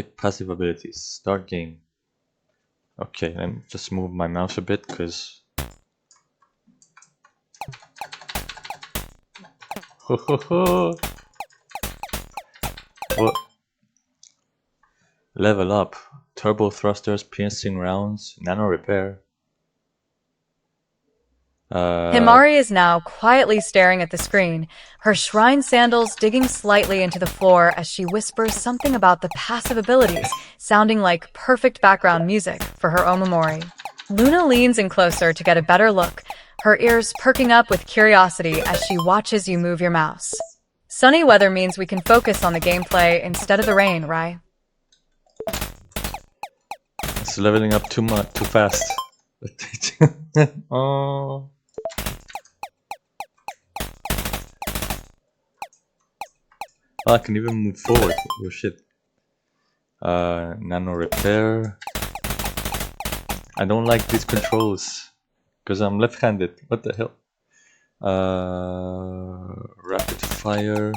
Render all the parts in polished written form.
passive abilities. Start game. Okay, let me just move my mouse a bit because. Ho ho ho! What? Level up. Turbo thrusters, piercing rounds, nano repair. Himari is now quietly staring at the screen, her shrine sandals digging slightly into the floor as she whispers something about the passive abilities, sounding like perfect background music for her Omamori. Luna leans in closer to get a better look, her ears perking up with curiosity as she watches you move your mouse. Sunny weather means we can focus on the gameplay instead of the rain, right? It's leveling up too fast. Oh. Oh, I can even move forward. Oh shit. Nano repair. I don't like these controls because I'm left-handed. What the hell? Rapid fire.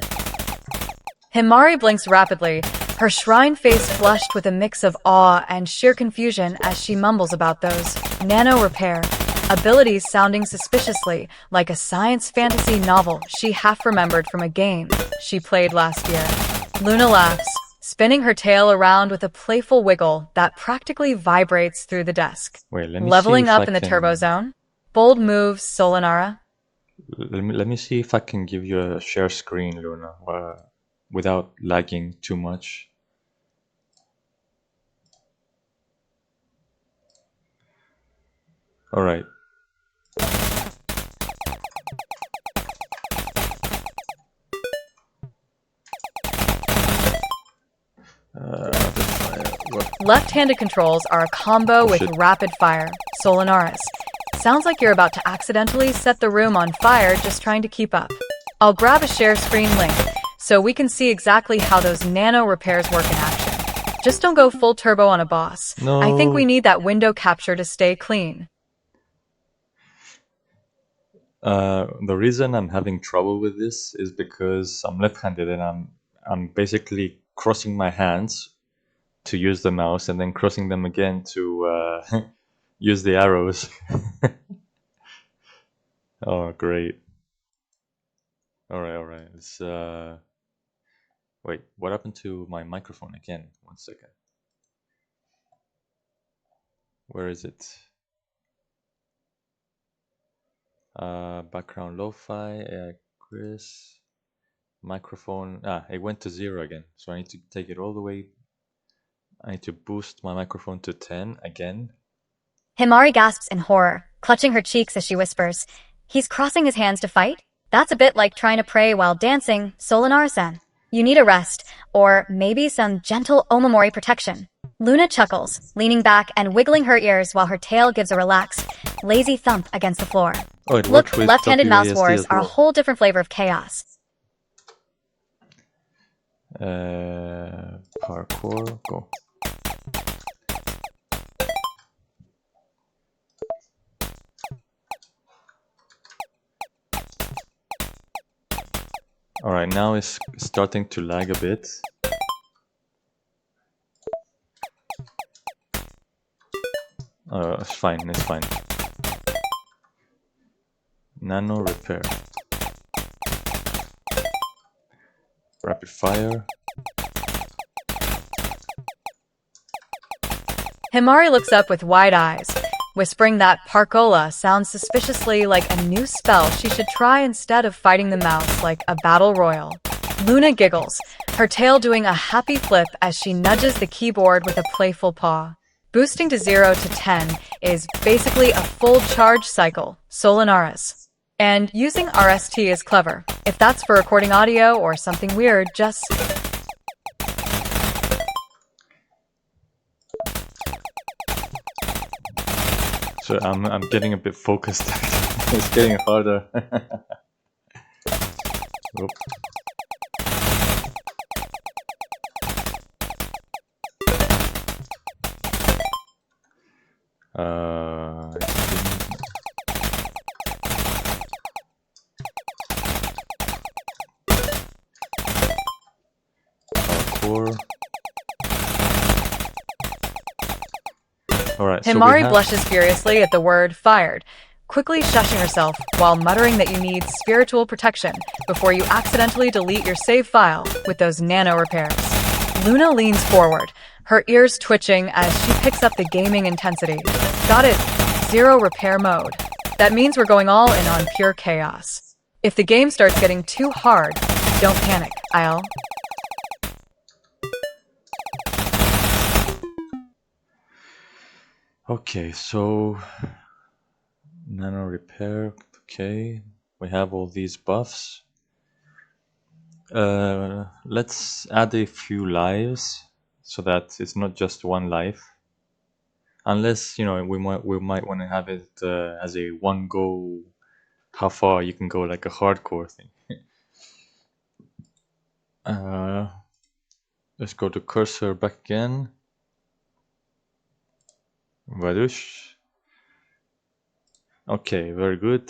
Himari blinks rapidly, her shrine face flushed with a mix of awe and sheer confusion as she mumbles about those nano repair abilities sounding suspiciously like a science fantasy novel she half remembered from a game she played last year. Luna laughs, spinning her tail around with a playful wiggle that practically vibrates through the desk. Wait, let me Leveling see if up I in the can... turbo zone? Bold moves, Solonara. Let me see if I can give you a share screen, Luna, without lagging too much. All right. Left-handed controls are a combo with rapid fire, Solonaras. Sounds like you're about to accidentally set the room on fire just trying to keep up. I'll grab a share screen link so we can see exactly how those nano repairs work in action. Just don't go full turbo on a boss. No. I think we need that window capture to stay clean. The reason I'm having trouble with this is because I'm left-handed and I'm basically crossing my hands to use the mouse and then crossing them again to use the arrows. Oh, great. All right. Let's wait, what happened to my microphone again? 1 second. Where is it? Background lo-fi, Chris, microphone. It went to 0 again, so I need to take it all the way. I need to boost my microphone to 10 again. Himari gasps in horror, clutching her cheeks as she whispers, "He's crossing his hands to fight? That's a bit like trying to pray while dancing, Solonar-san. You need a rest, or maybe some gentle Omamori protection." Luna chuckles, leaning back and wiggling her ears while her tail gives a relaxed, lazy thump against the floor. Oh, it Look, with left-handed mouse WASD wars as are a well. whole different flavor of chaos. Parkour, go. Alright, now it's starting to lag a bit. It's fine. Nano repair. Rapid fire. Himari looks up with wide eyes, whispering that Parkola sounds suspiciously like a new spell she should try instead of fighting the mouse like a battle royal. Luna giggles, her tail doing a happy flip as she nudges the keyboard with a playful paw. Boosting to 0 to 10 is basically a full charge cycle, Solonaras. And using RST is clever. If that's for recording audio or something weird, just... So I'm getting a bit focused. It's getting harder. Oop. Parkour. Alright, so we Himari have... blushes furiously at the word fired, quickly shushing herself while muttering that you need spiritual protection before you accidentally delete your save file with those nano repairs. Luna leans forward, her ears twitching as she picks up the gaming intensity. Got it. 0 repair mode. That means we're going all in on pure chaos. If the game starts getting too hard, don't panic, I'll... Okay, so... Nano repair, okay. We have all these buffs. Let's add a few lives so that it's not just one life. Unless, you know, we might want to have it as a one go, how far you can go, like a hardcore thing. Let's go to cursor back again. Vadush. Okay, very good.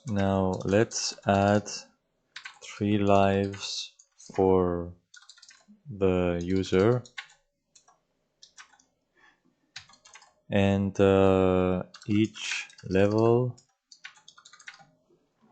Now let's add 3 lives for the user, and each level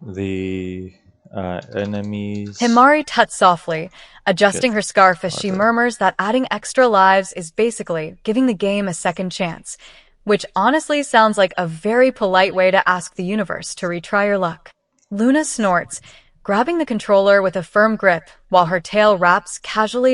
the enemies... Himari tuts softly, adjusting her scarf as she murmurs that adding extra lives is basically giving the game a second chance, which honestly sounds like a very polite way to ask the universe to retry your luck. Luna snorts, grabbing the controller with a firm grip while her tail wraps casually